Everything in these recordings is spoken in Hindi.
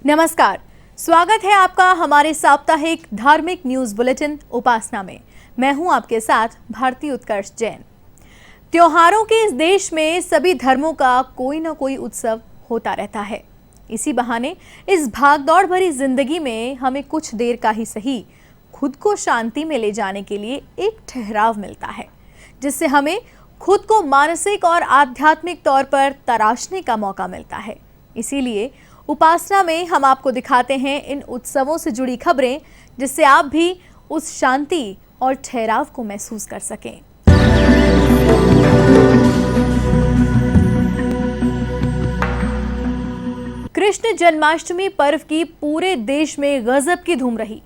नमस्कार, स्वागत है आपका हमारे साप्ताहिक धार्मिक न्यूज बुलेटिन उपासना में। मैं हूं आपके साथ भारती उत्कर्ष जैन। त्योहारों के इस देश में सभी धर्मों का कोई ना कोई उत्सव होता रहता है। इसी बहाने इस भागदौड़ भरी जिंदगी में हमें कुछ देर का ही सही खुद को शांति में ले जाने के लिए एक ठहराव मिलता है, जिससे हमें खुद को मानसिक और आध्यात्मिक तौर पर तराशने का मौका मिलता है। इसीलिए उपासना में हम आपको दिखाते हैं इन उत्सवों से जुड़ी खबरें, जिससे आप भी उस शांति और ठहराव को महसूस कर सकें। कृष्ण जन्माष्टमी पर्व की पूरे देश में गजब की धूम रही।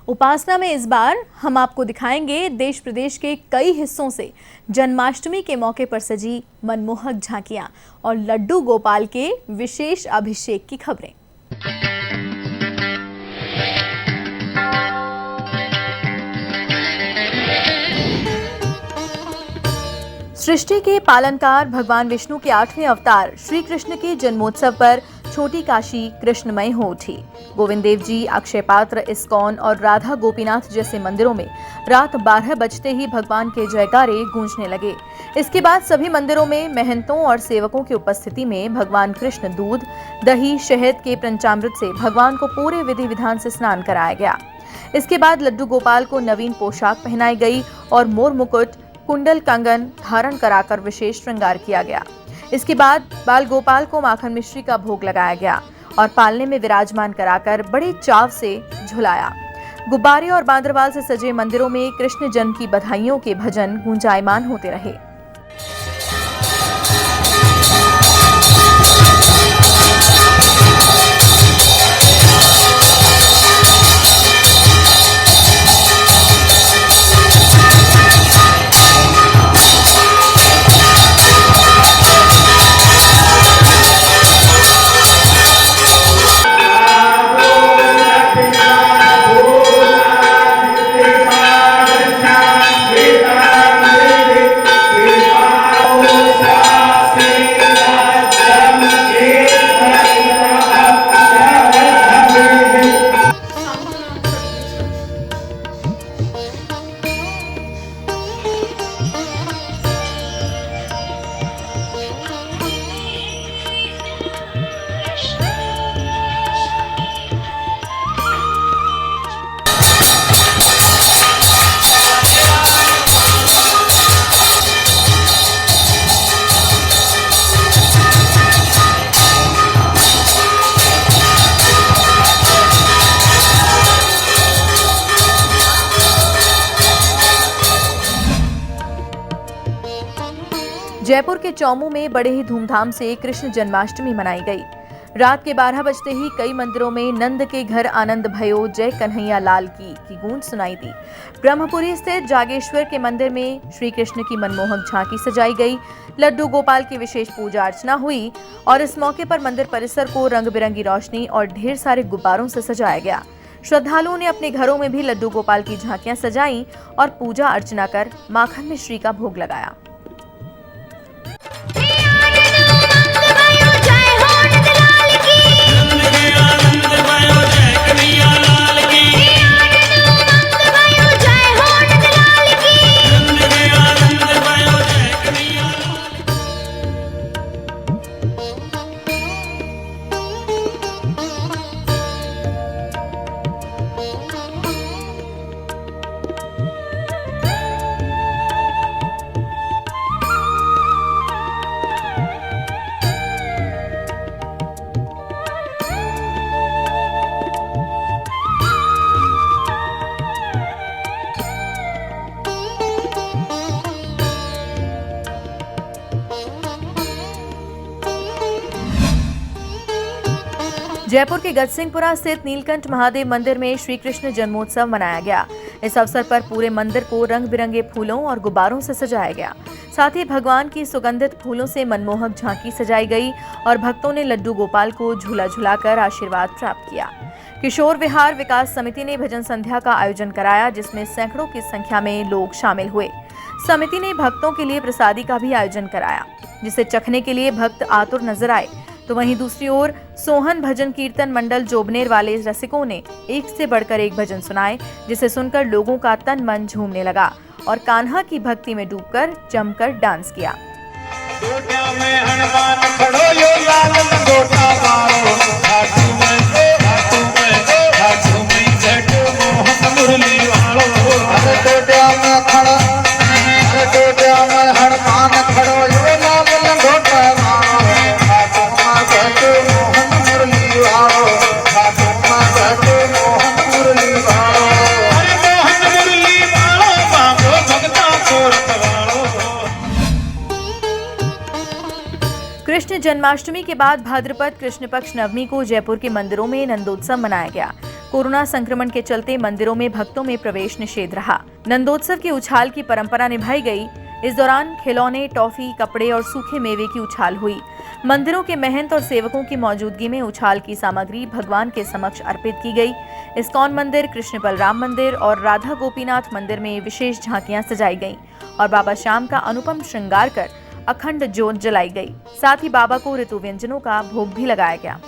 उपासना में इस बार हम आपको दिखाएंगे देश प्रदेश के कई हिस्सों से जन्माष्टमी के मौके पर सजी मनमोहक झांकियां और लड्डू गोपाल के विशेष अभिषेक की खबरें। सृष्टि के पालनकार भगवान विष्णु के 8वें अवतार श्री कृष्ण के जन्मोत्सव पर छोटी काशी कृष्णमय हो उठी। गोविंद देव जी, अक्षय पात्र, इस्कॉन और राधा गोपीनाथ जैसे मंदिरों में रात 12 बजते ही भगवान के जयकारे गूंजने लगे। इसके बाद सभी मंदिरों में महंतों और सेवकों की उपस्थिति में भगवान कृष्ण दूध, दही, शहद के पंचामृत से भगवान को पूरे विधि विधान से स्नान कराया गया। इसके बाद लड्डू गोपाल को नवीन पोशाक पहनाई गई और मोर मुकुट, कुंडल, कंगन धारण कराकर विशेष श्रृंगार किया गया। इसके बाद बाल गोपाल को माखन मिश्री का भोग लगाया गया और पालने में विराजमान कराकर बड़े चाव से झुलाया। गुब्बारे और बांदरवाल से सजे मंदिरों में कृष्ण जन्म की बधाइयों के भजन गुंजायमान होते रहे। जयपुर के चौमू में बड़े ही धूमधाम से कृष्ण जन्माष्टमी मनाई गई। रात के 12 बजते ही कई मंदिरों में नंद के घर आनंद भयो जय कन्हैया लाल की गूंज सुनाई दी। ब्रह्मपुरी स्थित जागेश्वर के मंदिर में श्री कृष्ण की मनमोहक झांकी सजाई गई। लड्डू गोपाल की विशेष पूजा अर्चना हुई और इस मौके पर मंदिर परिसर को रंग बिरंगी रोशनी और ढेर सारे गुब्बारों से सजाया गया। श्रद्धालुओं ने अपने घरों में भी लड्डू गोपाल की झांकियां सजाई और पूजा अर्चना कर माखन मिश्री का भोग लगाया। जयपुर के गजसिंहपुरा स्थित नीलकंठ महादेव मंदिर में श्री कृष्ण जन्मोत्सव मनाया गया। इस अवसर पर पूरे मंदिर को रंग बिरंगे फूलों और गुब्बारों से सजाया गया। साथ ही भगवान की सुगंधित फूलों से मनमोहक झांकी सजाई गई और भक्तों ने लड्डू गोपाल को झूला झुलाकर आशीर्वाद प्राप्त किया। किशोर विहार विकास समिति ने भजन संध्या का आयोजन कराया, जिसमें सैकड़ों की संख्या में लोग शामिल हुए। समिति ने भक्तों के लिए प्रसादी का भी आयोजन कराया, जिसे चखने के लिए भक्त आतुर नजर आए। तो वहीं दूसरी ओर सोहन भजन कीर्तन मंडल जोबनेर वाले रसिकों ने एक से बढ़कर एक भजन सुनाए, जिसे सुनकर लोगों का तन मन झूमने लगा और कान्हा की भक्ति में डूबकर जमकर डांस किया। कृष्ण जन्माष्टमी के बाद भाद्रपद कृष्ण पक्ष नवमी को जयपुर के मंदिरों में नंदोत्सव मनाया गया। कोरोना संक्रमण के चलते मंदिरों में भक्तों में प्रवेश निषेध रहा। नंदोत्सव की उछाल की परंपरा निभाई गई। इस दौरान खिलौने, टॉफी, कपड़े और सूखे मेवे की उछाल हुई। मंदिरों के महंत और सेवकों की मौजूदगी में उछाल की सामग्री भगवान के समक्ष अर्पित की गई। इस्कॉन मंदिर, कृष्ण बलराम मंदिर और राधा गोपीनाथ मंदिर में विशेष झांकियां सजाई गईं और बाबा श्याम का अनुपम श्रृंगार कर अखंड ज्योत जलाई गई। साथ ही बाबा को ऋतु व्यंजनों का भोग भी लगाया गया।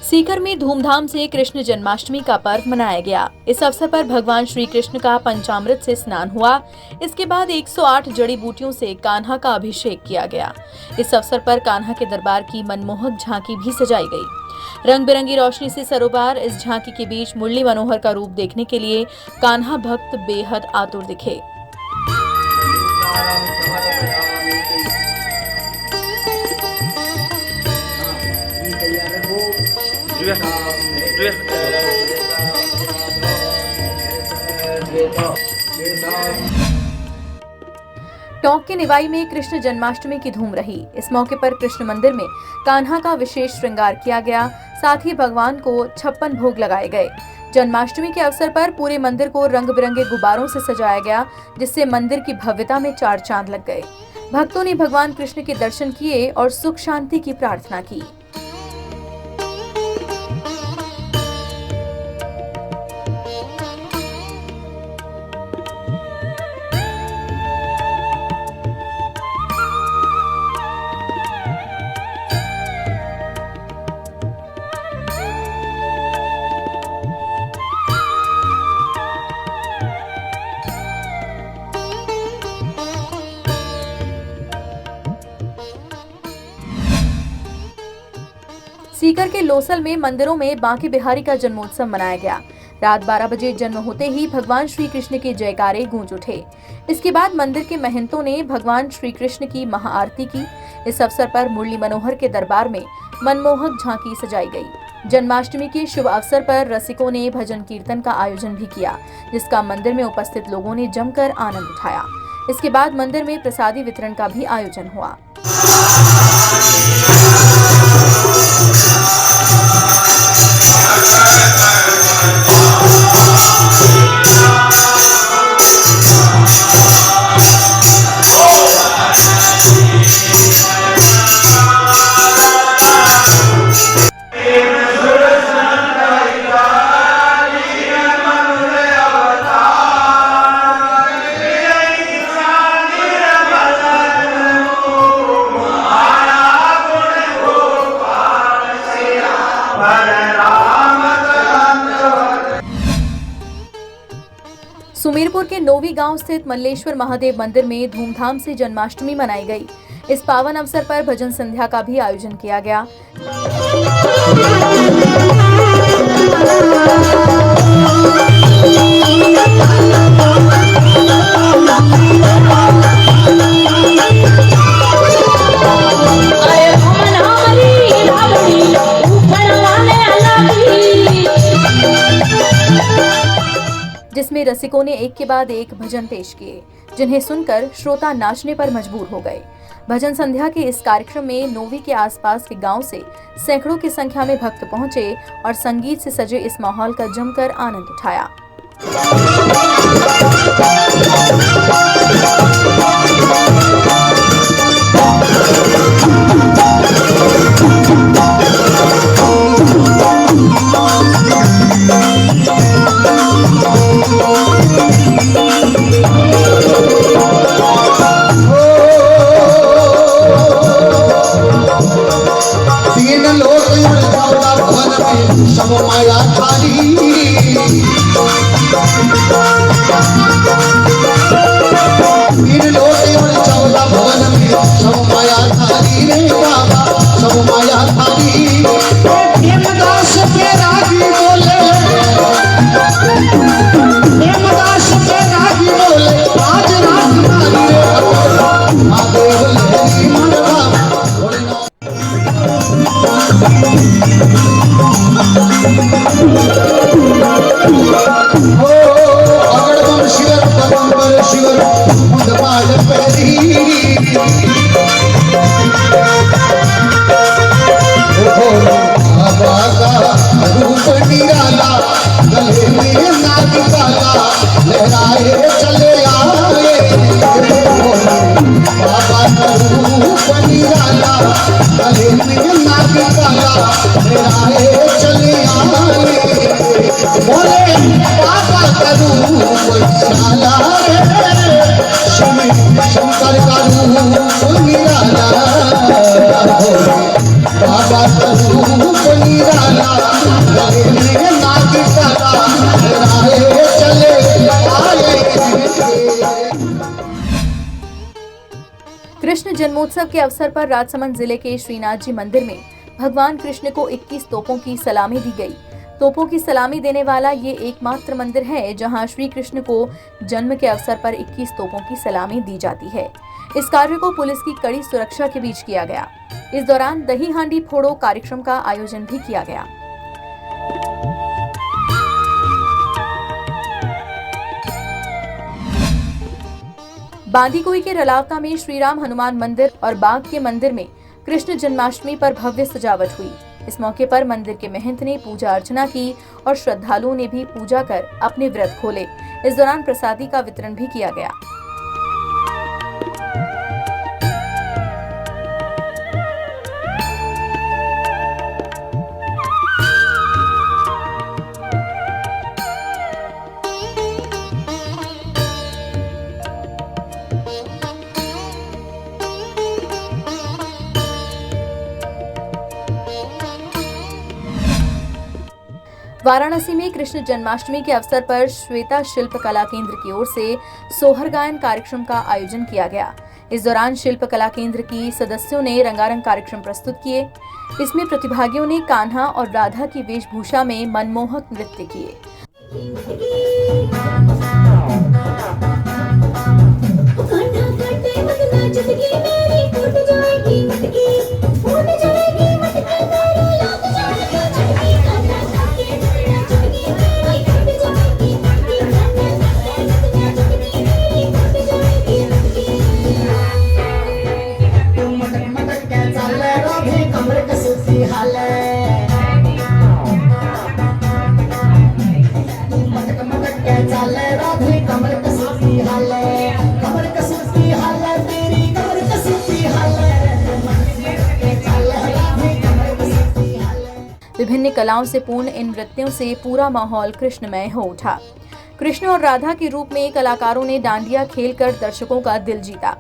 सीकर में धूमधाम से कृष्ण जन्माष्टमी का पर्व मनाया गया। इस अवसर पर भगवान श्री कृष्ण का पंचामृत से स्नान हुआ। इसके बाद 108 जड़ी बूटियों से कान्हा का अभिषेक किया गया। इस अवसर पर कान्हा के दरबार की मनमोहक झांकी भी सजाई गई। रंग बिरंगी रोशनी से सरोबार इस झांकी के बीच मुरली मनोहर का रूप देखने के लिए कान्हा भक्त बेहद आतुर दिखे। टोंक के निवाई में कृष्ण जन्माष्टमी की धूम रही। इस मौके पर कृष्ण मंदिर में कान्हा का विशेष श्रृंगार किया गया। साथ ही भगवान को 56 भोग लगाए गए। जन्माष्टमी के अवसर पर पूरे मंदिर को रंग बिरंगे गुब्बारों से सजाया गया, जिससे मंदिर की भव्यता में 4 चांद लग गए। भक्तों ने भगवान कृष्ण के दर्शन किए और सुख शांति की प्रार्थना की। सीकर के लोसल में मंदिरों में बांके बिहारी का जन्मोत्सव मनाया गया। रात 12 बजे जन्म होते ही भगवान श्री कृष्ण के जयकारे गूंज उठे। इसके बाद मंदिर के महंतों ने भगवान श्री कृष्ण की महाआरती की। इस अवसर पर मुरली मनोहर के दरबार में मनमोहक झांकी सजाई गई। जन्माष्टमी के शुभ अवसर पर रसिकों ने भजन कीर्तन का आयोजन भी किया, जिसका मंदिर में उपस्थित लोगों ने जमकर आनंद उठाया। इसके बाद मंदिर में प्रसादी वितरण का भी आयोजन हुआ। सुमेरपुर के नोवी गांव स्थित मल्लेश्वर महादेव मंदिर में धूमधाम से जन्माष्टमी मनाई गई। इस पावन अवसर पर भजन संध्या का भी आयोजन किया गया। जिसमें रसिकों ने एक के बाद एक भजन पेश किए, जिन्हें सुनकर श्रोता नाचने पर मजबूर हो गए। भजन संध्या के इस कार्यक्रम में नोवी के आसपास के गांव से सैकड़ों की संख्या में भक्त पहुंचे और संगीत से सजे इस माहौल का जमकर आनंद उठाया। सब माया थारी तीन लोटे और 14 भवन में सब माया थारी रे बाबा सब माया थारी हेमदास पे रागी बोले हेमदास पे रागी बोले आज रात नारी रे महादेव लहरी मन बाबा अगड़बम शिवर पगंबर शिवर मुंडपाल पहरी बाबा का रूप निराला गले में नाग काला लहराए चले आए बाबा का रूप निराला गले में नाग काला लहराए चले आए बोले बाबा का रूप निराला शंकर का रूप निराला बाबा का रूप निराला गले में नाग काला लहराए चले आए। कृष्ण जन्मोत्सव के अवसर पर राजसमंद जिले के श्रीनाथ जी मंदिर में भगवान कृष्ण को 21 तोपों की सलामी दी गई। तोपों की सलामी देने वाला ये एकमात्र मंदिर है जहां श्री कृष्ण को जन्म के अवसर पर 21 तोपों की सलामी दी जाती है। इस कार्य को पुलिस की कड़ी सुरक्षा के बीच किया गया। इस दौरान दही हांडी फोड़ो कार्यक्रम का आयोजन भी किया गया। बांदीकुई के रलावता में श्रीराम हनुमान मंदिर और बाग के मंदिर में कृष्ण जन्माष्टमी पर भव्य सजावट हुई। इस मौके पर मंदिर के महंत ने पूजा अर्चना की और श्रद्धालुओं ने भी पूजा कर अपने व्रत खोले। इस दौरान प्रसादी का वितरण भी किया गया। वाराणसी में कृष्ण जन्माष्टमी के अवसर पर श्वेता शिल्प कला केंद्र की ओर से सोहर गायन कार्यक्रम का आयोजन किया गया। इस दौरान शिल्प कला केंद्र की सदस्यों ने रंगारंग कार्यक्रम प्रस्तुत किए। इसमें प्रतिभागियों ने कान्हा और राधा की वेशभूषा में मनमोहक नृत्य किए। विभिन्न कलाओं से पूर्ण इन नृत्यों से पूरा माहौल कृष्णमय हो उठा। कृष्ण और राधा के रूप में कलाकारों ने डांडिया खेलकर दर्शकों का दिल जीता।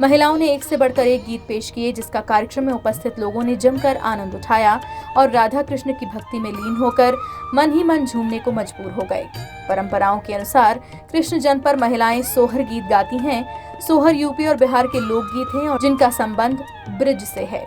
महिलाओं ने एक से बढ़कर एक गीत पेश किए, जिसका कार्यक्रम में उपस्थित लोगों ने जमकर आनंद उठाया और राधा कृष्ण की भक्ति में लीन होकर मन ही मन झूमने को मजबूर हो गए। परंपराओं के अनुसार कृष्ण जन्म पर महिलाएं सोहर गीत गाती हैं। सोहर यूपी और बिहार के लोकगीत हैं और जिनका संबंध ब्रिज से है।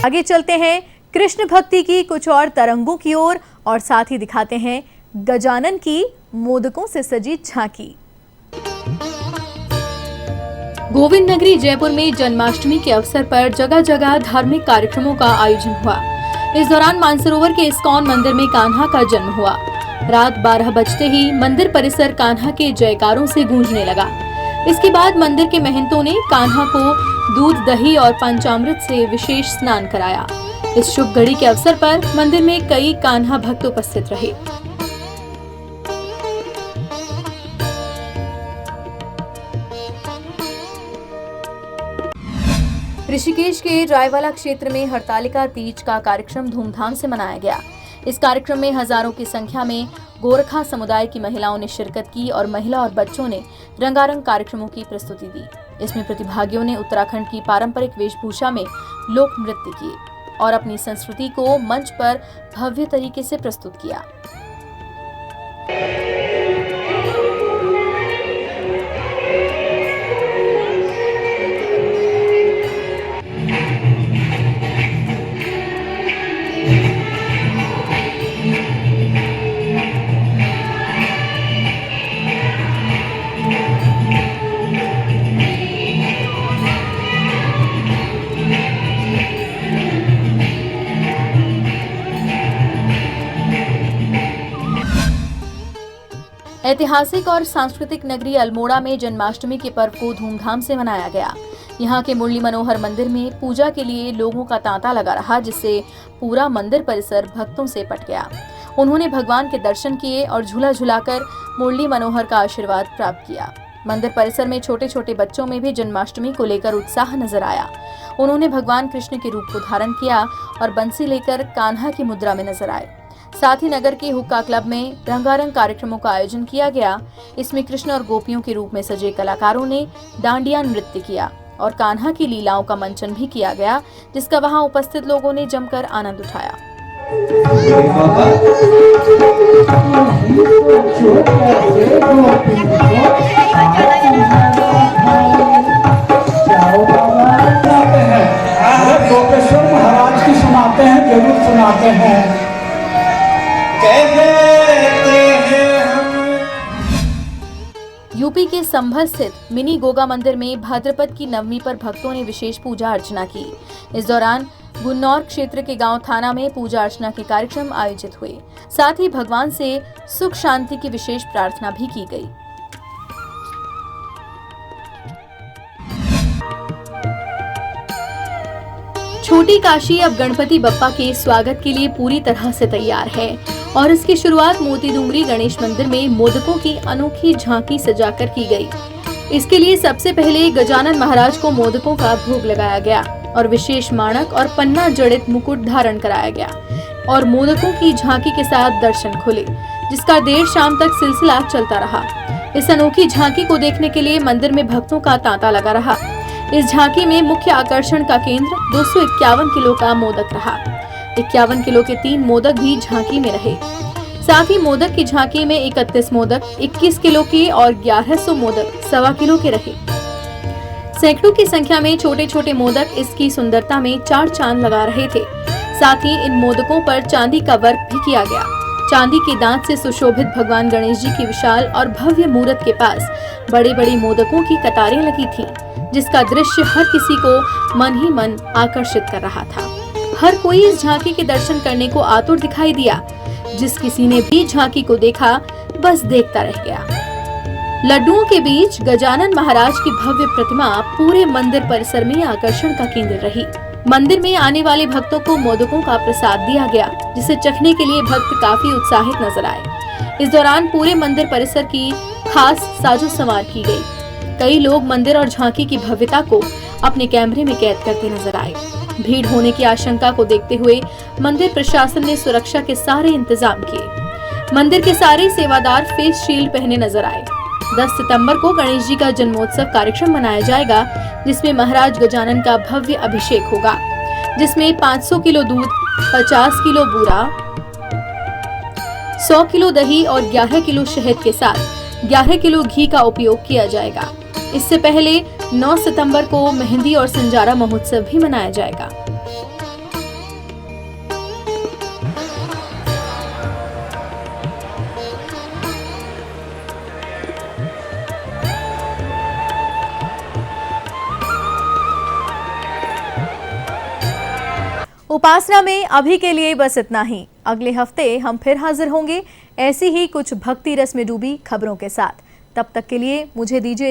आगे चलते हैं कृष्ण भक्ति की कुछ और तरंगों की ओर और साथ ही दिखाते हैं गजानन की मोदकों से सजी झांकी। गोविंद नगरी जयपुर में जन्माष्टमी के अवसर पर जगह जगह धार्मिक कार्यक्रमों का आयोजन हुआ। इस दौरान मानसरोवर के इस्कॉन मंदिर में कान्हा का जन्म हुआ। रात 12 बजते ही मंदिर परिसर कान्हा के जयकारों से गूंजने लगा। इसके बाद मंदिर के महंतों ने कान्हा को दूध, दही और पंचामृत से विशेष स्नान कराया। इस शुभ घड़ी के अवसर पर मंदिर में कई कान्हा भक्त उपस्थित रहे। ऋषिकेश के रायवाला क्षेत्र में हरतालिका तीज का कार्यक्रम धूमधाम से मनाया गया। इस कार्यक्रम में हजारों की संख्या में गोरखा समुदाय की महिलाओं ने शिरकत की और महिला और बच्चों ने रंगारंग कार्यक्रमों की प्रस्तुति दी। इसमें प्रतिभागियों ने उत्तराखंड की पारंपरिक वेशभूषा में लोक नृत्य किए और अपनी संस्कृति को मंच पर भव्य तरीके से प्रस्तुत किया। ऐतिहासिक और सांस्कृतिक नगरी अल्मोड़ा में जन्माष्टमी के पर्व को धूमधाम से मनाया गया। यहाँ के मुरली मनोहर मंदिर में पूजा के लिए लोगों का तांता लगा रहा, जिससे पूरा मंदिर परिसर भक्तों से पट गया। उन्होंने भगवान के दर्शन किए और झूला झुलाकर मुरली मनोहर का आशीर्वाद प्राप्त किया। मंदिर परिसर में छोटे छोटे बच्चों में भी जन्माष्टमी को लेकर उत्साह नजर आया। उन्होंने भगवान कृष्ण के रूप को धारण किया और बंसी लेकर कान्हा की मुद्रा में नजर आए। साथ ही नगर के हुक्का क्लब में रंगारंग कार्यक्रमों का आयोजन किया गया। इसमें कृष्ण और गोपियों के रूप में सजे कलाकारों ने डांडिया नृत्य किया और कान्हा की लीलाओं का मंचन भी किया गया, जिसका वहां उपस्थित लोगों ने जमकर आनंद उठाया। महाराज की सुनाते हैं, जरूर सुनाते हैं। यूपी के संभल स्थित मिनी गोगा मंदिर में भाद्रपद की नवमी पर भक्तों ने विशेष पूजा अर्चना की। इस दौरान गुन्नौर क्षेत्र के गांव थाना में पूजा अर्चना के कार्यक्रम आयोजित हुए। साथ ही भगवान से सुख शांति की विशेष प्रार्थना भी की गई। छोटी काशी अब गणपति बप्पा के स्वागत के लिए पूरी तरह से तैयार है और इसकी शुरुआत मोती डूंगरी गणेश मंदिर में मोदकों की अनोखी झांकी सजाकर की गई। इसके लिए सबसे पहले गजानन महाराज को मोदकों का भोग लगाया गया और विशेष माणक और पन्ना जड़ित मुकुट धारण कराया गया और मोदकों की झांकी के साथ दर्शन खुले, जिसका देर शाम तक सिलसिला चलता रहा। इस अनोखी झांकी को देखने के लिए मंदिर में भक्तों का तांता लगा रहा। इस झांकी में मुख्य आकर्षण का केंद्र 251 किलो का मोदक रहा। 51 किलो के 3 मोदक भी झांकी में रहे। साथ ही मोदक की झांकी में 31 मोदक 21 किलो के और 1100 मोदक 1.25 किलो के रहे। सैकड़ों की संख्या में छोटे छोटे मोदक इसकी सुंदरता में 4 चांद लगा रहे थे। साथ ही इन मोदकों पर चांदी का वर्क भी किया गया। चांदी के दांत से सुशोभित भगवान गणेश जी की विशाल और भव्य मूर्त के पास बड़ी बड़ी मोदकों की कतारें लगी थीं, जिसका दृश्य हर किसी को मन ही मन आकर्षित कर रहा था। हर कोई इस झांकी के दर्शन करने को आतुर दिखाई दिया। जिस किसी ने भी झांकी को देखा बस देखता रह गया। लड्डुओं के बीच गजानन महाराज की भव्य प्रतिमा पूरे मंदिर परिसर में आकर्षण का केंद्र रही। मंदिर में आने वाले भक्तों को मोदकों का प्रसाद दिया गया, जिसे चखने के लिए भक्त काफी उत्साहित नजर आए। इस दौरान पूरे मंदिर परिसर की खास साजो संवार की गई। कई लोग मंदिर और झांकी की भव्यता को अपने कैमरे में कैद करते नजर आए। भीड़ होने की आशंका को देखते हुए मंदिर प्रशासन ने सुरक्षा के सारे इंतजाम किए। मंदिर के सारे सेवादार फेस शील्ड पहने नजर आए। 10 सितंबर को गणेश जी का जन्मोत्सव कार्यक्रम मनाया जाएगा, जिसमें महाराज गजानन का भव्य अभिषेक होगा, जिसमें 500 किलो दूध, 50 किलो बूरा, 100 किलो दही और 11 किलो शहद के साथ 11 किलो घी का उपयोग किया जाएगा। इससे पहले 9 सितंबर को मेहंदी और संजारा महोत्सव भी मनाया जाएगा। उपासना में अभी के लिए बस इतना ही। अगले हफ्ते हम फिर हाजिर होंगे ऐसी ही कुछ भक्ति रस में डूबी खबरों के साथ। तब तक के लिए मुझे दीजिए